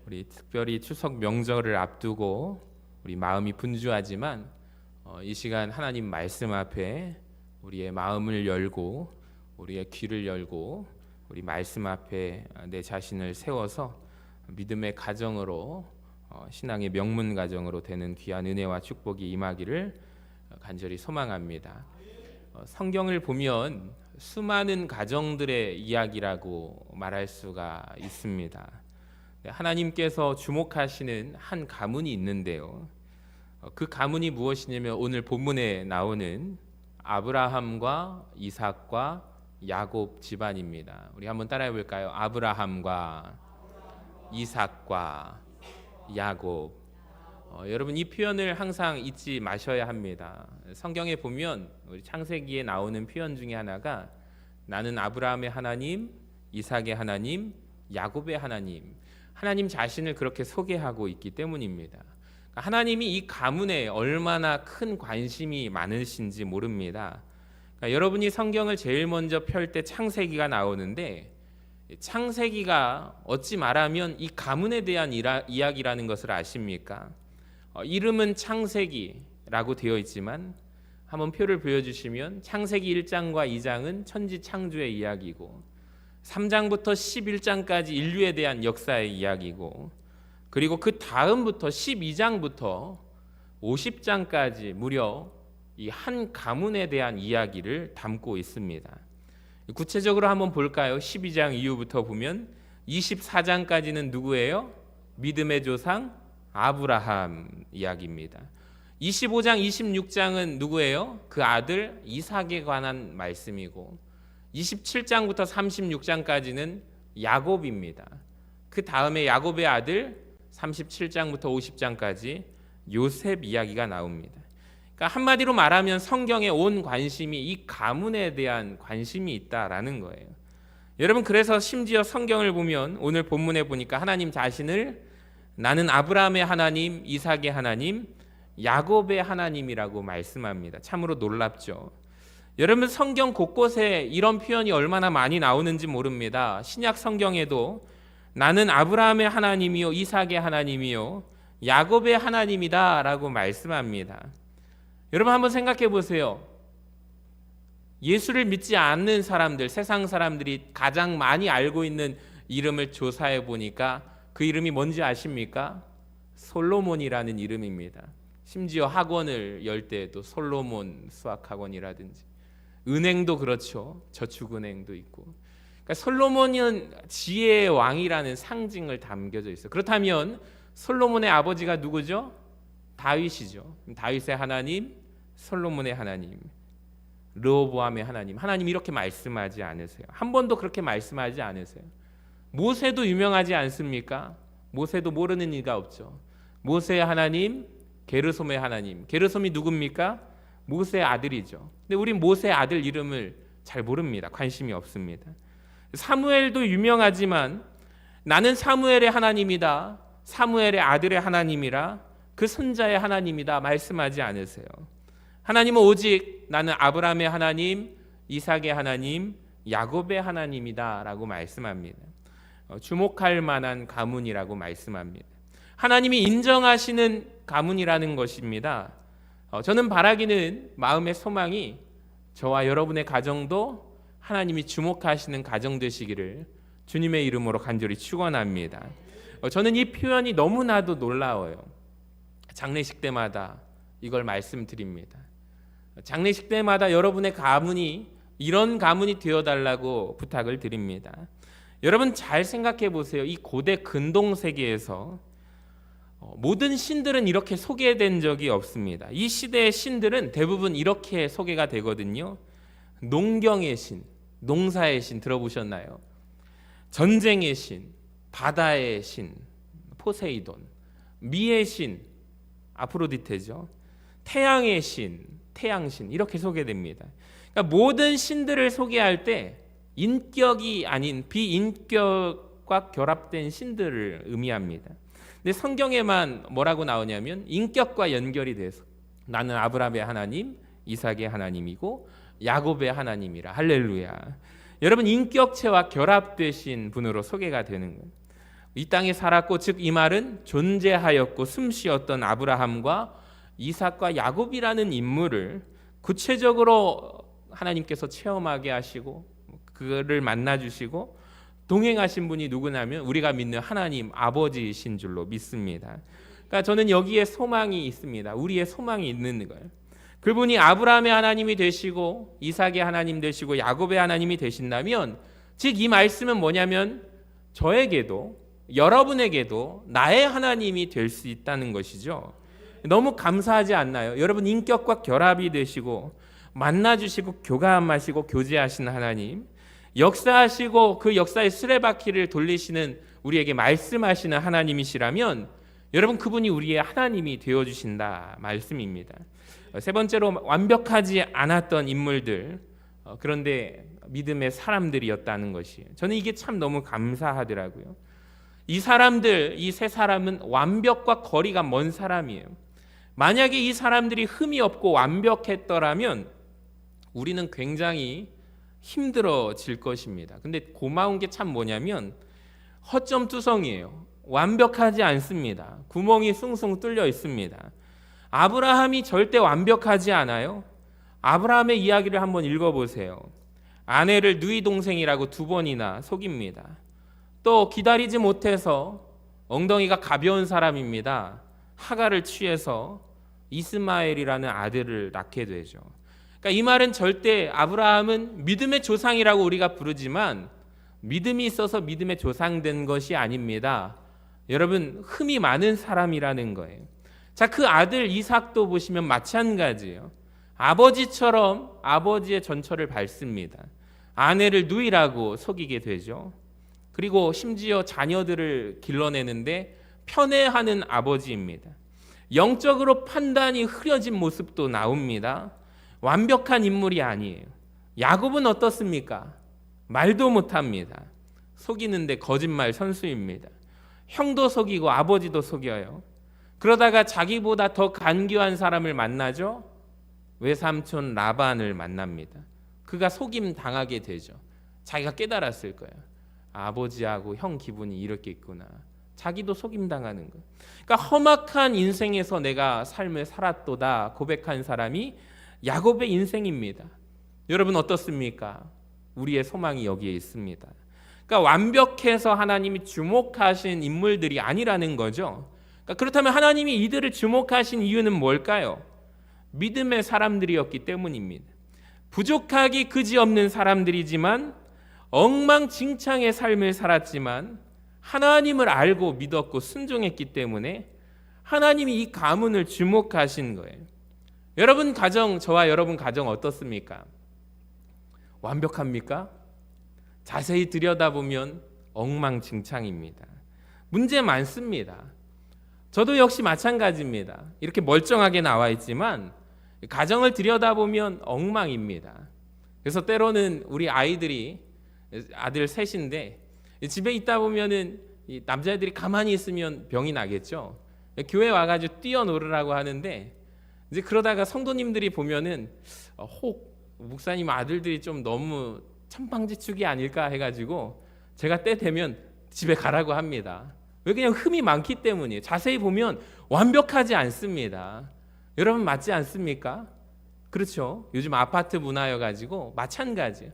우리 특별히 추석 명절을 앞두고 우리 마음이 분주하지만 이 시간 하나님 말씀 앞에 우리의 마음을 열고 우리의 귀를 열고 우리 말씀 앞에 내 자신을 세워서 믿음의 가정으로 신앙의 명문 가정으로 되는 귀한 은혜와 축복이 임하기를 간절히 소망합니다. 성경을 보면 수많은 가정들의 이야기라고 말할 수가 있습니다. 하나님께서 주목하시는 한 가문이 있는데요. 그 가문이 무엇이냐면 오늘 본문에 나오는 아브라함과 이삭과 야곱 집안입니다. 우리 한번 따라해 볼까요? 아브라함과 이삭과 야곱. 여러분 이 표현을 항상 잊지 마셔야 합니다. 성경에 보면 우리 창세기에 나오는 표현 중에 하나가 나는 아브라함의 하나님, 이삭의 하나님, 야곱의 하나님. 하나님 자신을 그렇게 소개하고 있기 때문입니다. 하나님이 이 가문에 얼마나 큰 관심이 많으신지 모릅니다. 그러니까 여러분이 성경을 제일 먼저 펼 때 창세기가 나오는데 창세기가 어찌 말하면 이 가문에 대한 이야기라는 것을 아십니까? 이름은 창세기라고 되어 있지만 한번 표를 보여주시면 창세기 1장과 2장은 천지 창조의 이야기고 3장부터 11장까지 인류에 대한 역사의 이야기고 그리고 그 다음부터 12장부터 50장까지 무려 이 한 가문에 대한 이야기를 담고 있습니다. 구체적으로 한번 볼까요? 12장 이후부터 보면 24장까지는 누구예요? 믿음의 조상 아브라함 이야기입니다. 25장, 26장은 누구예요? 그 아들 이삭에 관한 말씀이고 27장부터 36장까지는 야곱입니다. 그 다음에 야곱의 아들 37장부터 50장까지 요셉 이야기가 나옵니다. 그러니까 한마디로 말하면 성경의 온 관심이 이 가문에 대한 관심이 있다라는 거예요. 여러분 그래서 심지어 성경을 보면 오늘 본문에 보니까 하나님 자신을 나는 아브라함의 하나님, 이삭의 하나님, 야곱의 하나님이라고 말씀합니다. 참으로 놀랍죠. 여러분 성경 곳곳에 이런 표현이 얼마나 많이 나오는지 모릅니다. 신약 성경에도 나는 아브라함의 하나님이요 이삭의 하나님이요 야곱의 하나님이다 라고 말씀합니다. 여러분 한번 생각해 보세요. 예수를 믿지 않는 사람들, 세상 사람들이 가장 많이 알고 있는 이름을 조사해 보니까 그 이름이 뭔지 아십니까? 솔로몬이라는 이름입니다. 심지어 학원을 열 때도 솔로몬 수학학원이라든지 은행도 그렇죠. 저축은행도 있고. 그러니까 솔로몬은 지혜의 왕이라는 상징을 담겨져 있어요. 그렇다면 솔로몬의 아버지가 누구죠? 다윗이죠. 다윗의 하나님, 솔로몬의 하나님, 르호보암의 하나님. 하나님 이렇게 말씀하지 않으세요. 한 번도 그렇게 말씀하지 않으세요. 모세도 유명하지 않습니까? 모세도 모르는 이가 없죠. 모세의 하나님, 게르솜의 하나님. 게르솜이 누굽니까? 모세의 아들이죠. 근데 우린 모세의 아들 이름을 잘 모릅니다. 관심이 없습니다. 사무엘도 유명하지만 나는 사무엘의 하나님이다. 사무엘의 아들의 하나님이라 그 손자의 하나님이다 말씀하지 않으세요. 하나님은 오직 나는 아브라함의 하나님, 이삭의 하나님, 야곱의 하나님이다 라고 말씀합니다. 주목할 만한 가문이라고 말씀합니다. 하나님이 인정하시는 가문이라는 것입니다. 저는 바라기는 마음의 소망이 저와 여러분의 가정도 하나님이 주목하시는 가정 되시기를 주님의 이름으로 간절히 축원합니다. 저는 이 표현이 너무나도 놀라워요. 장례식 때마다 이걸 말씀드립니다. 장례식 때마다 여러분의 가문이 이런 가문이 되어달라고 부탁을 드립니다. 여러분 잘 생각해 보세요. 이 고대 근동 세계에서 모든 신들은 이렇게 소개된 적이 없습니다. 이 시대의 신들은 대부분 이렇게 소개가 되거든요. 농경의 신, 농사의 신 들어보셨나요? 전쟁의 신, 바다의 신, 포세이돈, 미의 신, 아프로디테죠. 태양의 신, 태양신 이렇게 소개됩니다. 그러니까 모든 신들을 소개할 때 인격이 아닌 비인격과 결합된 신들을 의미합니다. 근데 성경에만 뭐라고 나오냐면 인격과 연결이 돼서 나는 아브라함의 하나님, 이삭의 하나님이고 야곱의 하나님이라. 할렐루야. 여러분 인격체와 결합되신 분으로 소개가 되는 거예요. 이 땅에 살았고, 즉 이 말은 존재하였고 숨쉬었던 아브라함과 이삭과 야곱이라는 인물을 구체적으로 하나님께서 체험하게 하시고 그를 만나 주시고 동행하신 분이 누구냐면 우리가 믿는 하나님 아버지이신 줄로 믿습니다. 그러니까 저는 여기에 소망이 있습니다. 우리의 소망이 있는 거예요. 그분이 아브라함의 하나님이 되시고 이삭의 하나님 되시고 야곱의 하나님이 되신다면, 즉 이 말씀은 뭐냐면 저에게도 여러분에게도 나의 하나님이 될 수 있다는 것이죠. 너무 감사하지 않나요? 여러분 인격과 결합이 되시고 만나주시고 교감하시고 교제하시는 하나님, 역사하시고 그 역사의 수레바퀴를 돌리시는 우리에게 말씀하시는 하나님이시라면 여러분 그분이 우리의 하나님이 되어주신다 말씀입니다. 세 번째로 완벽하지 않았던 인물들, 그런데 믿음의 사람들이었다는 것이, 저는 이게 참 너무 감사하더라고요. 이 사람들, 이 세 사람은 완벽과 거리가 먼 사람이에요. 만약에 이 사람들이 흠이 없고 완벽했더라면 우리는 굉장히 힘들어질 것입니다. 근데 고마운 게 참 뭐냐면 허점투성이에요. 완벽하지 않습니다. 구멍이 숭숭 뚫려 있습니다. 아브라함이 절대 완벽하지 않아요. 아브라함의 이야기를 한번 읽어보세요. 아내를 누이 동생이라고 2번이나 속입니다. 또 기다리지 못해서 엉덩이가 가벼운 사람입니다. 하가를 취해서 이스마엘이라는 아들을 낳게 되죠. 그러니까 이 말은 절대 아브라함은 믿음의 조상이라고 우리가 부르지만 믿음이 있어서 믿음의 조상된 것이 아닙니다. 여러분 흠이 많은 사람이라는 거예요. 자, 그 아들 이삭도 보시면 마찬가지예요. 아버지처럼 아버지의 전철을 밟습니다. 아내를 누이라고 속이게 되죠. 그리고 심지어 자녀들을 길러내는데 편애하는 아버지입니다. 영적으로 판단이 흐려진 모습도 나옵니다. 완벽한 인물이 아니에요. 야곱은 어떻습니까? 말도 못합니다. 속이는데 거짓말 선수입니다. 형도 속이고 아버지도 속여요. 그러다가 자기보다 더 간교한 사람을 만나죠. 외삼촌 라반을 만납니다. 그가 속임 당하게 되죠. 자기가 깨달았을 거예요. 아버지하고 형 기분이 이렇게 있구나. 자기도 속임 당하는 거예요. 그러니까 험악한 인생에서 내가 삶을 살았도다 고백한 사람이 야곱의 인생입니다. 여러분 어떻습니까? 우리의 소망이 여기에 있습니다. 그러니까 완벽해서 하나님이 주목하신 인물들이 아니라는 거죠. 그러니까 그렇다면 하나님이 이들을 주목하신 이유는 뭘까요? 믿음의 사람들이었기 때문입니다. 부족하기 그지없는 사람들이지만 엉망진창의 삶을 살았지만 하나님을 알고 믿었고 순종했기 때문에 하나님이 이 가문을 주목하신 거예요. 여러분 가정, 저와 여러분 가정 어떻습니까? 완벽합니까? 자세히 들여다보면 엉망진창입니다. 문제 많습니다. 저도 역시 마찬가지입니다. 이렇게 멀쩡하게 나와 있지만 가정을 들여다보면 엉망입니다. 그래서 때로는 우리 아이들이, 아들 셋인데 집에 있다 보면은 이 남자애들이 가만히 있으면 병이 나겠죠. 교회 와가지고 뛰어놀으라고 하는데 이제 그러다가 성도님들이 보면은 혹 목사님 아들들이 좀 너무 천방지축이 아닐까 해가지고 제가 때 되면 집에 가라고 합니다. 왜? 그냥 흠이 많기 때문이에요. 자세히 보면 완벽하지 않습니다. 여러분 맞지 않습니까? 그렇죠. 요즘 아파트 문화여가지고 마찬가지예요.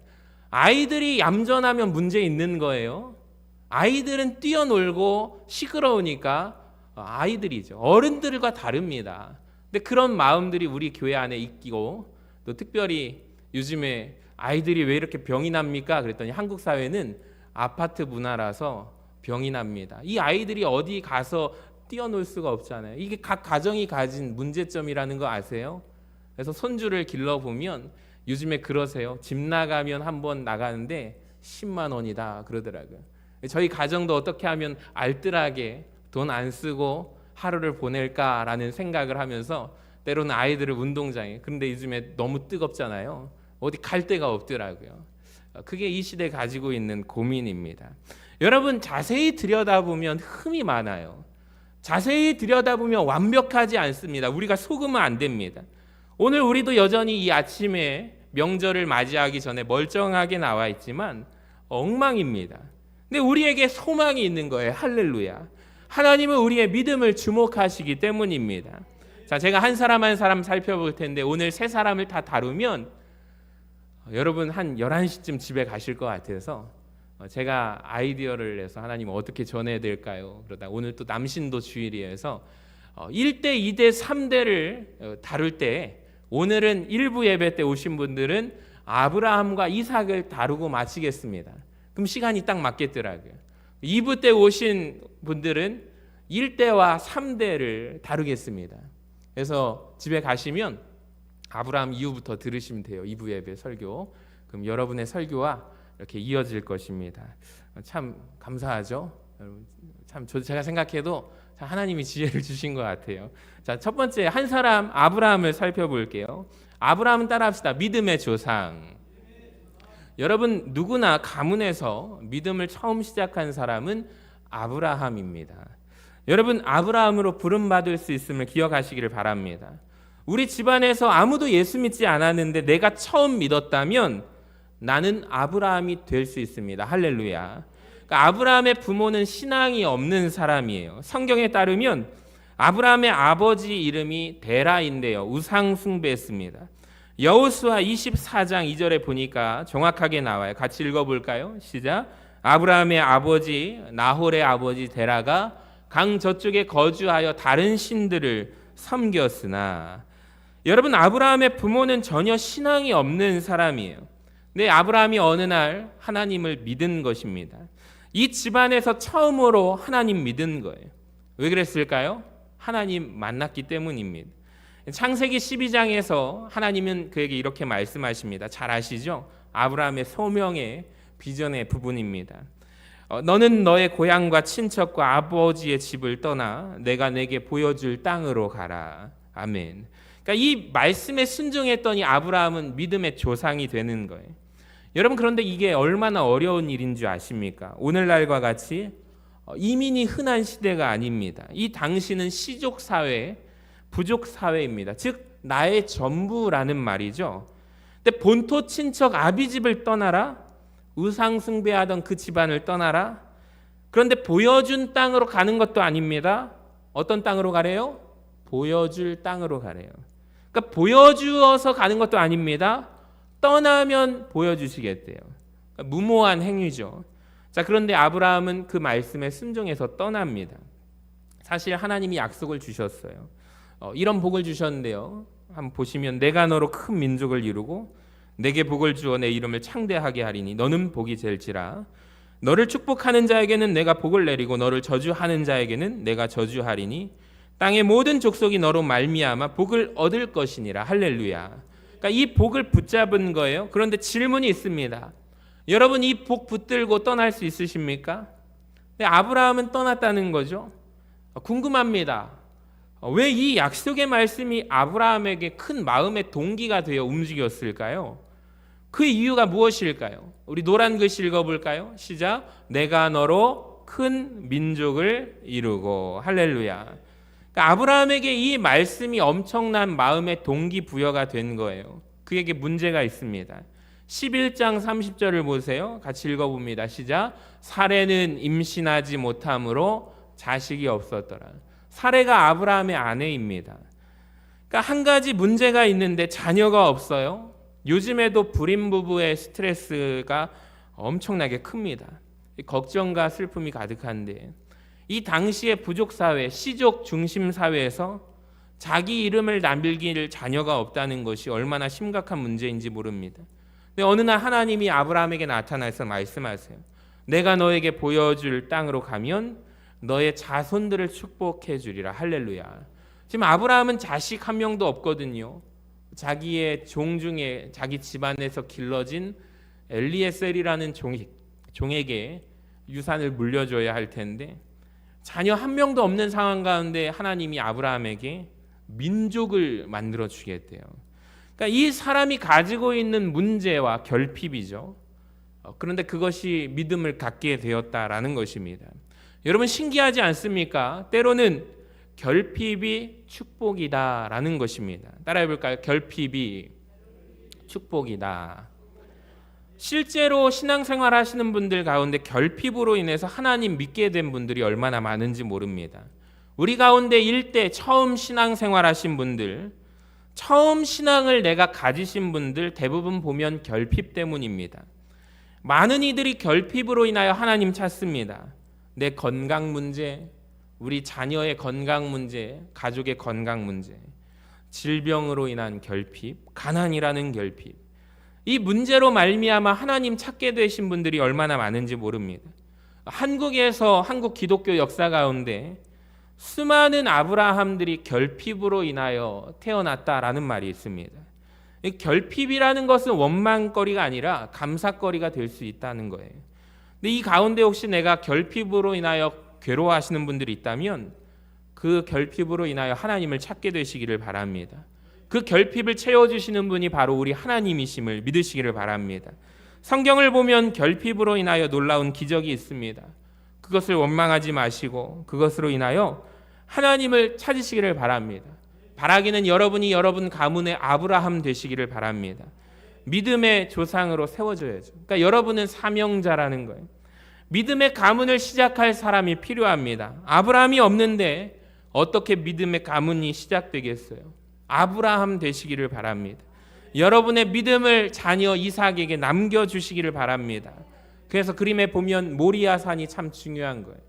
아이들이 얌전하면 문제 있는 거예요. 아이들은 뛰어놀고 시끄러우니까 아이들이죠. 어른들과 다릅니다. 근데 그런 마음들이 우리 교회 안에 있고, 또 특별히 요즘에 아이들이 왜 이렇게 병이 납니까? 그랬더니 한국 사회는 아파트 문화라서 병이 납니다. 이 아이들이 어디 가서 뛰어놀 수가 없잖아요. 이게 각 가정이 가진 문제점이라는 거 아세요? 그래서 손주를 길러보면 요즘에 그러세요. 집 나가면 한번 나가는데 10만 원이다 그러더라고요. 저희 가정도 어떻게 하면 알뜰하게 돈 안 쓰고 하루를 보낼까라는 생각을 하면서 때로는 아이들을 운동장에, 그런데 요즘에 너무 뜨겁잖아요. 어디 갈 데가 없더라고요. 그게 이 시대 가지고 있는 고민입니다. 여러분 자세히 들여다보면 흠이 많아요. 자세히 들여다보면 완벽하지 않습니다. 우리가 속으면 안 됩니다. 오늘 우리도 여전히 이 아침에 명절을 맞이하기 전에 멀쩡하게 나와 있지만 엉망입니다. 근데 우리에게 소망이 있는 거예요. 할렐루야. 하나님은 우리의 믿음을 주목하시기 때문입니다. 자, 제가 한 사람 한 사람 살펴볼 텐데 오늘 세 사람을 다 다루면 여러분 한 11시쯤 집에 가실 것 같아서 제가 아이디어를 내서 하나님 어떻게 전해야 될까요? 그러다 오늘 또 남신도 주일이어서 1대, 2대, 3대를 다룰 때 오늘은 1부 예배 때 오신 분들은 아브라함과 이삭을 다루고 마치겠습니다. 그럼 시간이 딱 맞겠더라고요. 2부 때 오신 분들은 1대와 3대를 다루겠습니다. 그래서 집에 가시면 아브라함 이후부터 들으시면 돼요. 2부 예배 설교. 그럼 여러분의 설교와 이렇게 이어질 것입니다. 참 감사하죠. 참 제가 생각해도 하나님이 지혜를 주신 것 같아요. 자, 첫 번째 한 사람 아브라함을 살펴볼게요. 아브라함은 따라합시다. 믿음의 조상. 여러분 누구나 가문에서 믿음을 처음 시작한 사람은 아브라함입니다. 여러분 아브라함으로 부름받을 수 있음을 기억하시기를 바랍니다. 우리 집안에서 아무도 예수 믿지 않았는데 내가 처음 믿었다면 나는 아브라함이 될 수 있습니다. 할렐루야. 그러니까 아브라함의 부모는 신앙이 없는 사람이에요. 성경에 따르면 아브라함의 아버지 이름이 데라인데요. 우상 숭배했습니다. 여호수아 24장 2절에 보니까 정확하게 나와요. 같이 읽어볼까요? 시작. 아브라함의 아버지 나홀의 아버지 데라가 강 저쪽에 거주하여 다른 신들을 섬겼으나. 여러분 아브라함의 부모는 전혀 신앙이 없는 사람이에요. 근데 아브라함이 어느 날 하나님을 믿은 것입니다. 이 집안에서 처음으로 하나님 믿은 거예요. 왜 그랬을까요? 하나님 만났기 때문입니다. 창세기 12장에서 하나님은 그에게 이렇게 말씀하십니다. 잘 아시죠? 아브라함의 소명의 비전의 부분입니다. 너는 너의 고향과 친척과 아버지의 집을 떠나 내가 내게 보여줄 땅으로 가라. 아멘. 그러니까 이 말씀에 순종했더니 아브라함은 믿음의 조상이 되는 거예요. 여러분 그런데 이게 얼마나 어려운 일인 줄 아십니까? 오늘날과 같이 이민이 흔한 시대가 아닙니다. 이 당시는 시족 사회, 부족 사회입니다. 즉 나의 전부라는 말이죠. 근데 본토 친척 아비집을 떠나라, 우상 숭배하던 그 집안을 떠나라. 그런데 보여준 땅으로 가는 것도 아닙니다. 어떤 땅으로 가래요? 보여줄 땅으로 가래요. 그러니까 보여주어서 가는 것도 아닙니다. 떠나면 보여주시겠대요. 그러니까 무모한 행위죠. 자, 그런데 아브라함은 그 말씀에 순종해서 떠납니다. 사실 하나님이 약속을 주셨어요. 이런 복을 주셨는데요. 한번 보시면 내가 너로 큰 민족을 이루고 내게 복을 주어 내 이름을 창대하게 하리니 너는 복이 될지라. 너를 축복하는 자에게는 내가 복을 내리고 너를 저주하는 자에게는 내가 저주하리니 땅의 모든 족속이 너로 말미암아 복을 얻을 것이니라. 할렐루야. 그러니까 이 복을 붙잡은 거예요. 그런데 질문이 있습니다. 여러분 이 복 붙들고 떠날 수 있으십니까? 근데 아브라함은 떠났다는 거죠. 궁금합니다. 왜 이 약속의 말씀이 아브라함에게 큰 마음의 동기가 되어 움직였을까요? 그 이유가 무엇일까요? 우리 노란 글씨 읽어볼까요? 시작. 내가 너로 큰 민족을 이루고. 할렐루야. 그러니까 아브라함에게 이 말씀이 엄청난 마음의 동기부여가 된 거예요. 그에게 문제가 있습니다. 11장 30절을 보세요. 같이 읽어봅니다. 시작. 사레는 임신하지 못함으로 자식이 없었더라. 사레가 아브라함의 아내입니다. 그러니까 한 가지 문제가 있는데 자녀가 없어요. 요즘에도 불임 부부의 스트레스가 엄청나게 큽니다. 걱정과 슬픔이 가득한데 이 당시의 부족 사회, 시족 중심 사회에서 자기 이름을 남길 자녀가 없다는 것이 얼마나 심각한 문제인지 모릅니다. 근데 어느 날 하나님이 아브라함에게 나타나서 말씀하세요. 내가 너에게 보여줄 땅으로 가면 너의 자손들을 축복해 주리라. 할렐루야. 지금 아브라함은 자식 한 명도 없거든요. 자기의 종 중에 자기 집안에서 길러진 엘리에셀이라는 종에게 유산을 물려줘야 할 텐데 자녀 한 명도 없는 상황 가운데 하나님이 아브라함에게 민족을 만들어 주겠대요. 그러니까 이 사람이 가지고 있는 문제와 결핍이죠. 그런데 그것이 믿음을 갖게 되었다라는 것입니다. 여러분 신기하지 않습니까? 때로는 결핍이 축복이다라는 것입니다. 따라해 볼까요? 결핍이 축복이다. 실제로 신앙생활 하시는 분들 가운데 결핍으로 인해서 하나님 믿게 된 분들이 얼마나 많은지 모릅니다. 우리 가운데 일대 처음 신앙생활 하신 분들, 처음 신앙을 내가 가지신 분들 대부분 보면 결핍 때문입니다. 많은 이들이 결핍으로 인하여 하나님 찾습니다. 내 건강 문제, 우리 자녀의 건강 문제, 가족의 건강 문제, 질병으로 인한 결핍, 가난이라는 결핍, 이 문제로 말미암아 하나님 찾게 되신 분들이 얼마나 많은지 모릅니다. 한국에서 한국 기독교 역사 가운데 수많은 아브라함들이 결핍으로 인하여 태어났다라는 말이 있습니다. 결핍이라는 것은 원망거리가 아니라 감사거리가 될 수 있다는 거예요. 근데 이 가운데 혹시 내가 결핍으로 인하여 괴로워하시는 분들이 있다면 그 결핍으로 인하여 하나님을 찾게 되시기를 바랍니다. 그 결핍을 채워주시는 분이 바로 우리 하나님이심을 믿으시기를 바랍니다. 성경을 보면 결핍으로 인하여 놀라운 기적이 있습니다. 그것을 원망하지 마시고 그것으로 인하여 하나님을 찾으시기를 바랍니다. 바라기는 여러분이 여러분 가문의 아브라함 되시기를 바랍니다. 믿음의 조상으로 세워져야죠. 그러니까 여러분은 사명자라는 거예요. 믿음의 가문을 시작할 사람이 필요합니다. 아브라함이 없는데 어떻게 믿음의 가문이 시작되겠어요? 아브라함 되시기를 바랍니다. 여러분의 믿음을 자녀 이삭에게 남겨주시기를 바랍니다. 그래서 그림에 보면 모리아산이 참 중요한 거예요.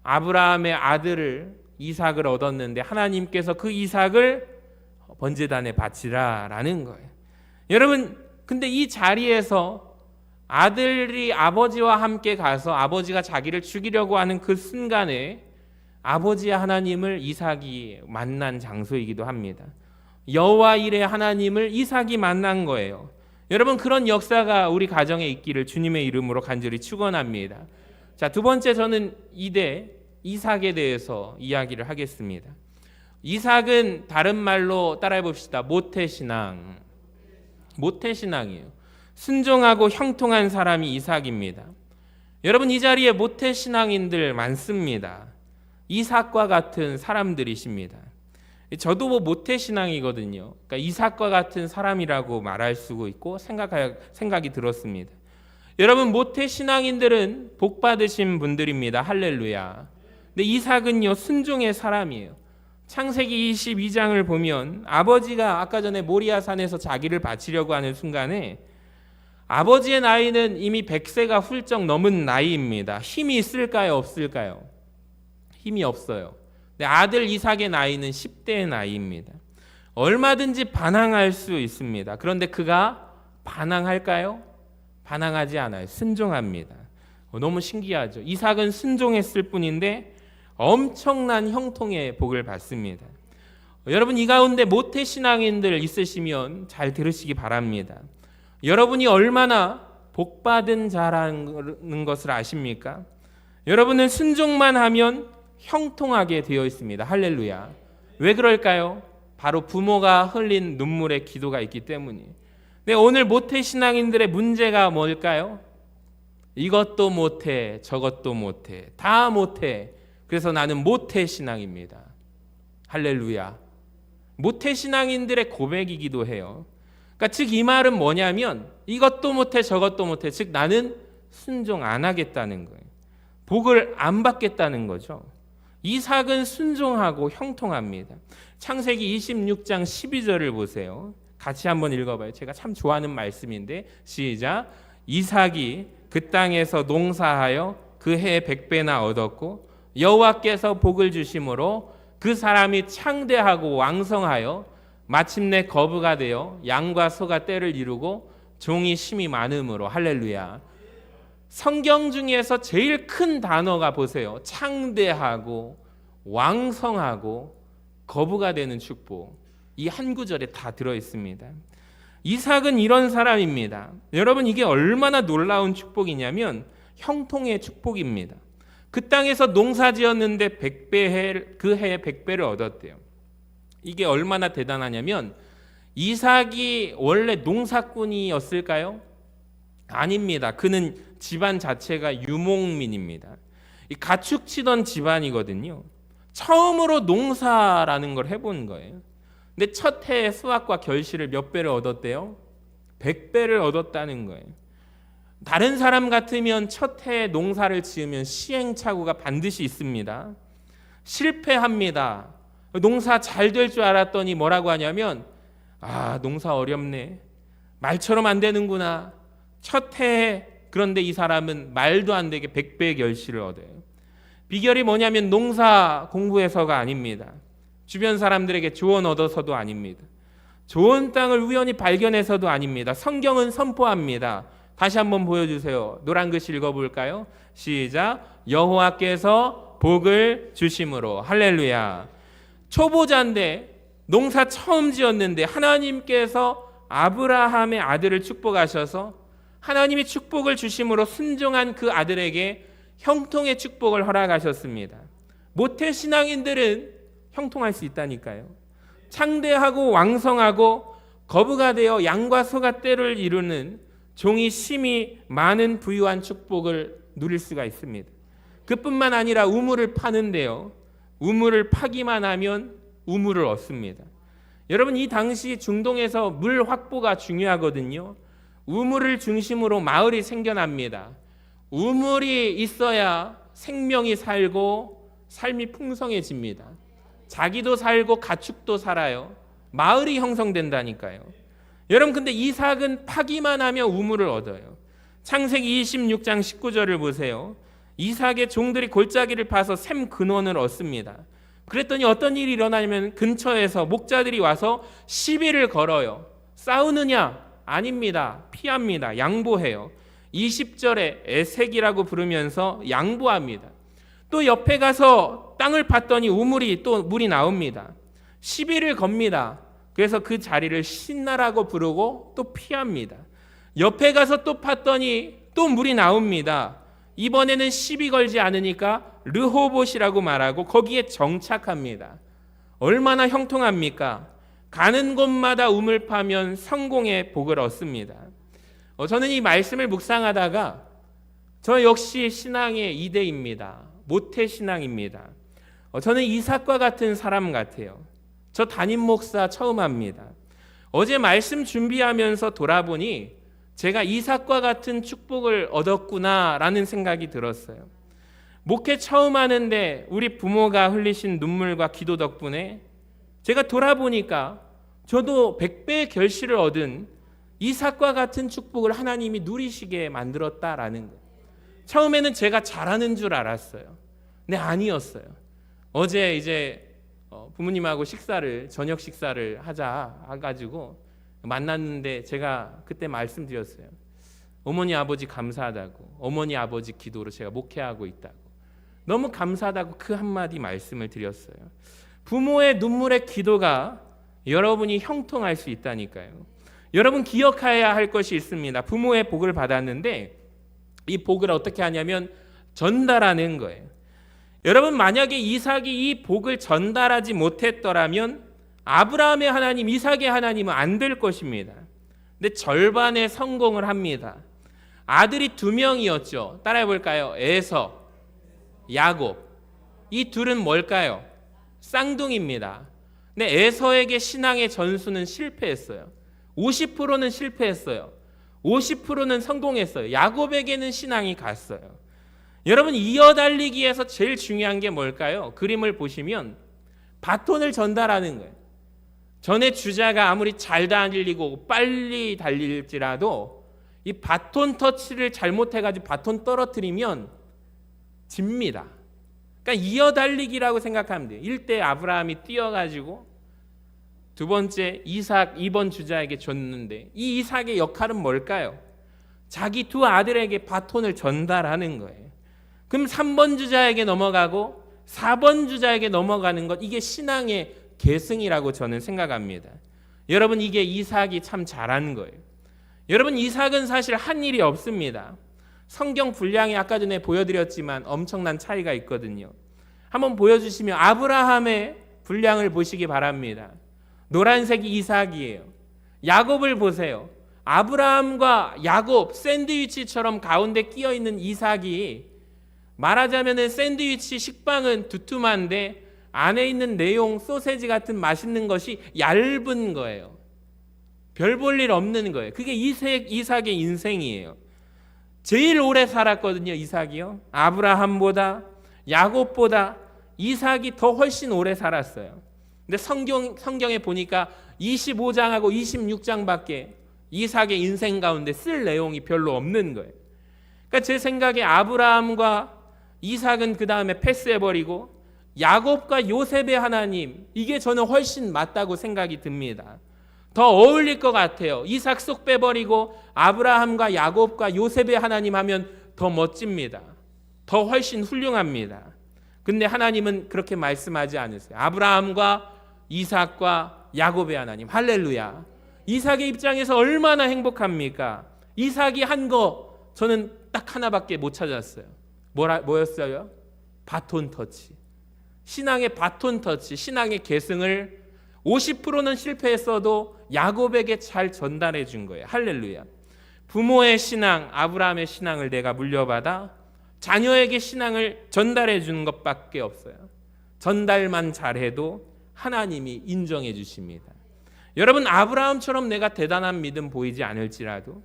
아브라함의 아들을 이삭을 얻었는데 하나님께서 그 이삭을 번제단에 바치라라는 거예요. 여러분, 근데 이 자리에서 아들이 아버지와 함께 가서 아버지가 자기를 죽이려고 하는 그 순간에 아버지의 하나님을 이삭이 만난 장소이기도 합니다. 여호와 일의 하나님을 이삭이 만난 거예요. 여러분, 그런 역사가 우리 가정에 있기를 주님의 이름으로 간절히 축원합니다. 자, 두 번째, 저는 이삭에 대해서 이야기를 하겠습니다. 이삭은 다른 말로 따라해 봅시다. 모태신앙. 모태신앙이에요. 순종하고 형통한 사람이 이삭입니다. 여러분, 이 자리에 모태신앙인들 많습니다. 이삭과 같은 사람들이십니다. 저도 모태신앙이거든요. 그러니까 이삭과 같은 사람이라고 말할 수 있고 생각이 들었습니다. 여러분, 모태신앙인들은 복받으신 분들입니다. 할렐루야. 근데 이삭은요, 순종의 사람이에요. 창세기 22장을 보면 아버지가 아까 전에 모리아산에서 자기를 바치려고 하는 순간에 아버지의 나이는 이미 100세가 훌쩍 넘은 나이입니다. 힘이 있을까요? 없을까요? 힘이 없어요. 근데 아들 이삭의 나이는 10대의 나이입니다. 얼마든지 반항할 수 있습니다. 그런데 그가 반항할까요? 반항하지 않아요. 순종합니다. 너무 신기하죠. 이삭은 순종했을 뿐인데 엄청난 형통의 복을 받습니다. 여러분, 이 가운데 모태신앙인들 있으시면 잘 들으시기 바랍니다. 여러분이 얼마나 복받은 자라는 것을 아십니까? 여러분은 순종만 하면 형통하게 되어 있습니다. 할렐루야. 왜 그럴까요? 바로 부모가 흘린 눈물의 기도가 있기 때문이에요. 근데 오늘 모태신앙인들의 문제가 뭘까요? 이것도 못해, 저것도 못해, 다 못해. 그래서 나는 모태신앙입니다. 할렐루야. 모태신앙인들의 고백이기도 해요. 그러니까 즉 이 말은 뭐냐면 이것도 못해, 저것도 못해. 즉 나는 순종 안 하겠다는 거예요. 복을 안 받겠다는 거죠. 이삭은 순종하고 형통합니다. 창세기 26장 12절을 보세요. 같이 한번 읽어봐요. 제가 참 좋아하는 말씀인데 시작. 이삭이 그 땅에서 농사하여 그 해에 100배나 얻었고 여호와께서 복을 주심으로 그 사람이 창대하고 왕성하여 마침내 거부가 되어 양과 소가 떼를 이루고 종이 심이 많음으로. 할렐루야. 성경 중에서 제일 큰 단어가 보세요. 창대하고 왕성하고 거부가 되는 축복. 이 한 구절에 다 들어있습니다. 이삭은 이런 사람입니다. 여러분, 이게 얼마나 놀라운 축복이냐면 형통의 축복입니다. 그 땅에서 농사 지었는데 그 해에 100배를 얻었대요. 이게 얼마나 대단하냐면 이삭이 원래 농사꾼이었을까요? 아닙니다. 그는 집안 자체가 유목민입니다. 가축 치던 집안이거든요. 처음으로 농사라는 걸 해본 거예요. 근데 첫 해에 수확과 결실을 몇 배를 얻었대요? 100배를 얻었다는 거예요. 다른 사람 같으면 첫 해에 농사를 지으면 시행착오가 반드시 있습니다. 실패합니다. 농사 잘 될 줄 알았더니 뭐라고 하냐면 농사 어렵네. 말처럼 안 되는구나. 첫 해에. 그런데 이 사람은 말도 안 되게 100배의 결실을 얻어요. 비결이 뭐냐면 농사 공부해서가 아닙니다. 주변 사람들에게 조언 얻어서도 아닙니다. 좋은 땅을 우연히 발견해서도 아닙니다. 성경은 선포합니다. 다시 한번 보여주세요. 노란 글씨 읽어볼까요? 시작. 여호와께서 복을 주심으로. 할렐루야. 초보자인데 농사 처음 지었는데 하나님께서 아브라함의 아들을 축복하셔서 하나님이 축복을 주심으로 순종한 그 아들에게 형통의 축복을 허락하셨습니다. 모태신앙인들은 형통할 수 있다니까요. 창대하고 왕성하고 거부가 되어 양과 소가 때를 이루는 종이 심히 많은 부유한 축복을 누릴 수가 있습니다. 그뿐만 아니라 우물을 파는데요. 우물을 파기만 하면 우물을 얻습니다. 여러분, 이 당시 중동에서 물 확보가 중요하거든요. 우물을 중심으로 마을이 생겨납니다. 우물이 있어야 생명이 살고 삶이 풍성해집니다. 자기도 살고 가축도 살아요. 마을이 형성된다니까요. 여러분, 근데 이삭은 파기만 하면 우물을 얻어요. 창세기 26장 19절을 보세요. 이삭의 종들이 골짜기를 파서 샘 근원을 얻습니다. 그랬더니 어떤 일이 일어나냐면 근처에서 목자들이 와서 시비를 걸어요. 싸우느냐? 아닙니다. 피합니다. 양보해요. 20절에 에색이라고 부르면서 양보합니다. 또 옆에 가서 땅을 팠더니 우물이 또 물이 나옵니다. 시비를 겁니다. 그래서 그 자리를 신나라고 부르고 또 피합니다. 옆에 가서 또 팠더니 또 물이 나옵니다. 이번에는 시비 걸지 않으니까 르호봇이라고 말하고 거기에 정착합니다. 얼마나 형통합니까? 가는 곳마다 우물 파면 성공의 복을 얻습니다. 저는 이 말씀을 묵상하다가 저 역시 신앙의 이대입니다. 모태신앙입니다. 저는 이삭과 같은 사람 같아요. 저 담임 목사 처음 합니다. 어제 말씀 준비하면서 돌아보니 제가 이삭과 같은 축복을 얻었구나라는 생각이 들었어요. 목회 처음 하는데 우리 부모가 흘리신 눈물과 기도 덕분에 제가 돌아보니까 저도 100배의 결실을 얻은 이삭과 같은 축복을 하나님이 누리시게 만들었다라는 거예요. 처음에는 제가 잘하는 줄 알았어요. 근데 아니었어요. 어제 이제 부모님하고 저녁 식사를 하자 해가지고 만났는데 제가 그때 말씀드렸어요. 어머니 아버지 감사하다고, 어머니 아버지 기도로 제가 목회하고 있다고, 너무 감사하다고 그 한마디 말씀을 드렸어요. 부모의 눈물의 기도가 여러분이 형통할 수 있다니까요. 여러분 기억해야 할 것이 있습니다. 부모의 복을 받았는데 이 복을 어떻게 하냐면 전달하는 거예요. 여러분, 만약에 이삭이 이 복을 전달하지 못했더라면 아브라함의 하나님, 이삭의 하나님은 안 될 것입니다. 근데 절반의 성공을 합니다. 아들이 2명이었죠. 따라해 볼까요? 에서, 야곱. 이 둘은 뭘까요? 쌍둥이입니다. 근데 에서에게 신앙의 전수는 실패했어요. 50%는 실패했어요. 50%는 성공했어요. 야곱에게는 신앙이 갔어요. 여러분, 이어달리기에서 제일 중요한 게 뭘까요? 그림을 보시면 바톤을 전달하는 거예요. 전에 주자가 아무리 잘 달리고 빨리 달릴지라도 이 바톤 터치를 잘못해가지고 바톤 떨어뜨리면 집니다. 그러니까 이어달리기라고 생각하면 돼요. 1대 아브라함이 뛰어가지고 두 번째 이삭 2번 주자에게 줬는데 이 이삭의 역할은 뭘까요? 자기 두 아들에게 바톤을 전달하는 거예요. 그럼 3번 주자에게 넘어가고 4번 주자에게 넘어가는 것, 이게 신앙의 계승이라고 저는 생각합니다. 여러분, 이게 이삭이 참 잘한 거예요. 여러분, 이삭은 사실 한 일이 없습니다. 성경 분량이 아까 전에 보여드렸지만 엄청난 차이가 있거든요. 한번 보여주시면 아브라함의 분량을 보시기 바랍니다. 노란색이 이삭이에요. 야곱을 보세요. 아브라함과 야곱 샌드위치처럼 가운데 끼어 있는 이삭이, 말하자면 샌드위치 식빵은 두툼한데 안에 있는 내용, 소세지 같은 맛있는 것이 얇은 거예요. 별 볼 일 없는 거예요. 그게 이삭의 인생이에요. 제일 오래 살았거든요. 이삭이요. 아브라함보다 야곱보다 이삭이 더 훨씬 오래 살았어요. 근데 성경에 보니까 25장하고 26장밖에 이삭의 인생 가운데 쓸 내용이 별로 없는 거예요. 그러니까 제 생각에 아브라함과 이삭은 그 다음에 패스해버리고 야곱과 요셉의 하나님, 이게 저는 훨씬 맞다고 생각이 듭니다. 더 어울릴 것 같아요. 이삭 쏙 빼버리고 아브라함과 야곱과 요셉의 하나님 하면 더 멋집니다. 더 훨씬 훌륭합니다. 근데 하나님은 그렇게 말씀하지 않으세요. 아브라함과 이삭과 야곱의 하나님, 할렐루야. 이삭의 입장에서 얼마나 행복합니까? 이삭이 한 거 저는 딱 하나밖에 못 찾았어요. 뭐였어요? 바톤 터치. 신앙의 바톤 터치, 신앙의 계승을 50%는 실패했어도 야곱에게 잘 전달해 준 거예요. 할렐루야. 부모의 신앙, 아브라함의 신앙을 내가 물려받아 자녀에게 신앙을 전달해 주는 것밖에 없어요. 전달만 잘해도 하나님이 인정해 주십니다. 여러분, 아브라함처럼 내가 대단한 믿음 보이지 않을지라도,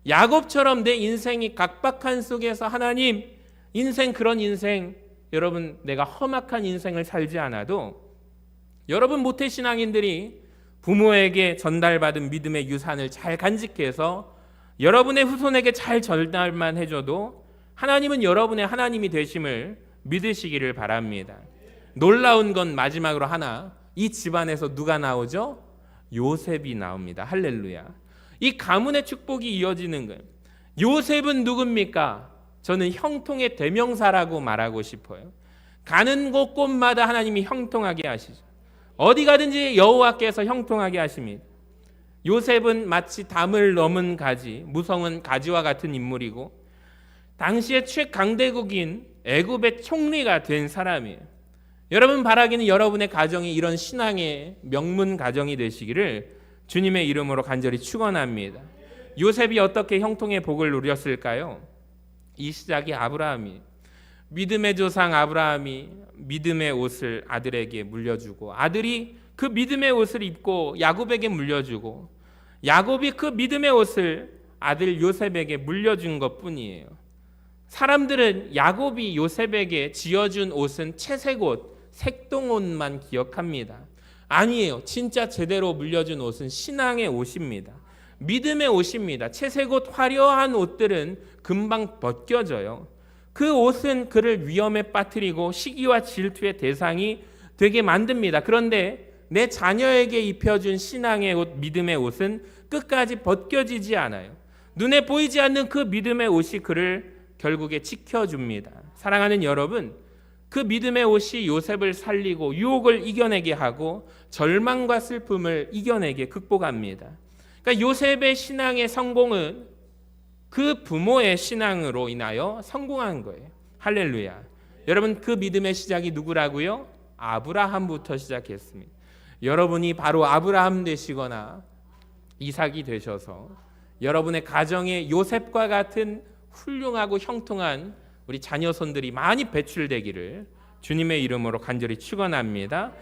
야곱처럼 내 인생이 각박한 속에서 하나님, 인생 그런 인생, 여러분 내가 험악한 인생을 살지 않아도 여러분 모태신앙인들이 부모에게 전달받은 믿음의 유산을 잘 간직해서 여러분의 후손에게 잘 전달만 해줘도 하나님은 여러분의 하나님이 되심을 믿으시기를 바랍니다. 놀라운 건 마지막으로 하나, 이 집안에서 누가 나오죠? 요셉이 나옵니다. 할렐루야. 이 가문의 축복이 이어지는 거예요. 요셉은 누굽니까? 저는 형통의 대명사라고 말하고 싶어요. 가는 곳곳마다 하나님이 형통하게 하시죠. 어디 가든지 여호와께서 형통하게 하십니다. 요셉은 마치 담을 넘은 가지, 무성은 가지와 같은 인물이고 당시의 최강대국인 애굽의 총리가 된 사람이에요. 여러분 바라기는 여러분의 가정이 이런 신앙의 명문 가정이 되시기를 주님의 이름으로 간절히 축원합니다. 요셉이 어떻게 형통의 복을 누렸을까요? 이 시작이 아브라함이, 믿음의 조상 아브라함이 믿음의 옷을 아들에게 물려주고 아들이 그 믿음의 옷을 입고 야곱에게 물려주고 야곱이 그 믿음의 옷을 아들 요셉에게 물려준 것뿐이에요. 사람들은 야곱이 요셉에게 지어준 옷은 채색옷, 색동옷만 기억합니다. 아니에요. 진짜 제대로 물려준 옷은 신앙의 옷입니다. 믿음의 옷입니다. 채색옷, 화려한 옷들은 금방 벗겨져요. 그 옷은 그를 위험에 빠뜨리고 시기와 질투의 대상이 되게 만듭니다. 그런데 내 자녀에게 입혀준 신앙의 옷, 믿음의 옷은 끝까지 벗겨지지 않아요. 눈에 보이지 않는 그 믿음의 옷이 그를 결국에 지켜줍니다. 사랑하는 여러분, 그 믿음의 옷이 요셉을 살리고 유혹을 이겨내게 하고 절망과 슬픔을 이겨내게 극복합니다. 그러니까 요셉의 신앙의 성공은 그 부모의 신앙으로 인하여 성공한 거예요. 할렐루야. 여러분, 그 믿음의 시작이 누구라고요? 아브라함부터 시작했습니다. 여러분이 바로 아브라함 되시거나 이삭이 되셔서 여러분의 가정에 요셉과 같은 훌륭하고 형통한 우리 자녀손들이 많이 배출되기를 주님의 이름으로 간절히 축원합니다.